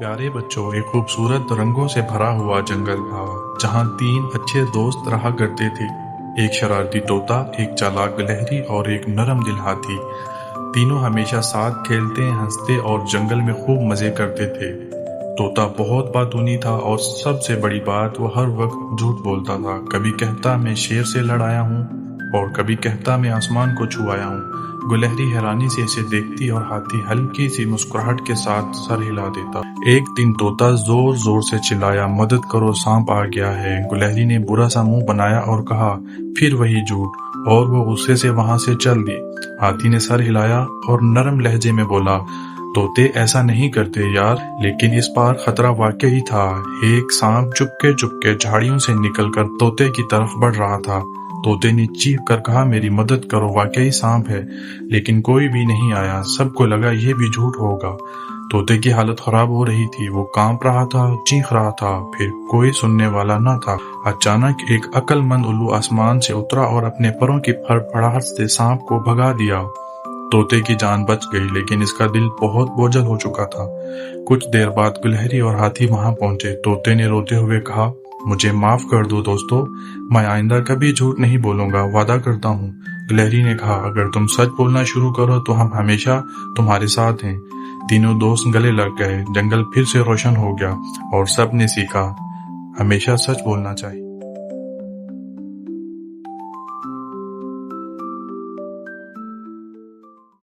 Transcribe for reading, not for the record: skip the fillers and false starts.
प्यारे बच्चों, एक खूबसूरत रंगों से भरा हुआ जंगल था जहाँ 3 अच्छे दोस्त रहा करते थे। एक शरारती तोता, एक चालाक गिलहरी और एक नरम दिल हाथी। तीनों हमेशा साथ खेलते, हंसते और जंगल में खूब मजे करते थे। तोता बहुत बातूनी था और सबसे बड़ी बात, वो हर वक्त झूठ बोलता था। कभी कहता मैं शेर से लड़ाया हूँ और कभी कहता मैं आसमान को छुआया हूँ। गिलहरी हैरानी से इसे देखती और हाथी हल्की सी मुस्कुराहट के साथ सर हिला देता। एक दिन तोता जोर जोर से चिल्लाया, मदद करो, सांप आ गया है। गिलहरी ने बुरा सा मुंह बनाया और कहा, फिर वही झूठ, और वो गुस्से से वहां से चल दी। हाथी ने सर हिलाया और नरम लहजे में बोला, तोते ऐसा नहीं करते यार। लेकिन इस बार खतरा वाकई था। एक सांप चुपके चुपके झाड़ियों से निकलकर तोते की तरफ बढ़ रहा था। तोते ने चीख कर कहा, मेरी मदद करो, वाकई सांप है। लेकिन कोई भी नहीं आया। सबको लगा ये भी झूठ होगा। तोते की हालत खराब हो रही थी। वो कांप रहा था, चीख रहा था, फिर कोई सुनने वाला न था। अचानक एक अक्लमंद उल्लू आसमान से उतरा और अपने परों की फड़फड़ाहट से सांप को भगा दिया। तोते की जान बच गई, लेकिन इसका दिल बहुत बोझल हो चुका था। कुछ देर बाद गिलहरी और हाथी वहां पहुंचे। तोते ने रोते हुए कहा, मुझे माफ कर दो दोस्तों, मैं आइंदा कभी झूठ नहीं बोलूंगा, वादा करता हूँ। गिलहरी ने कहा, अगर तुम सच बोलना शुरू करो तो हम हमेशा तुम्हारे साथ हैं। तीनों दोस्त गले लग गए। जंगल फिर से रोशन हो गया और सब ने सीखा, हमेशा सच बोलना चाहिए।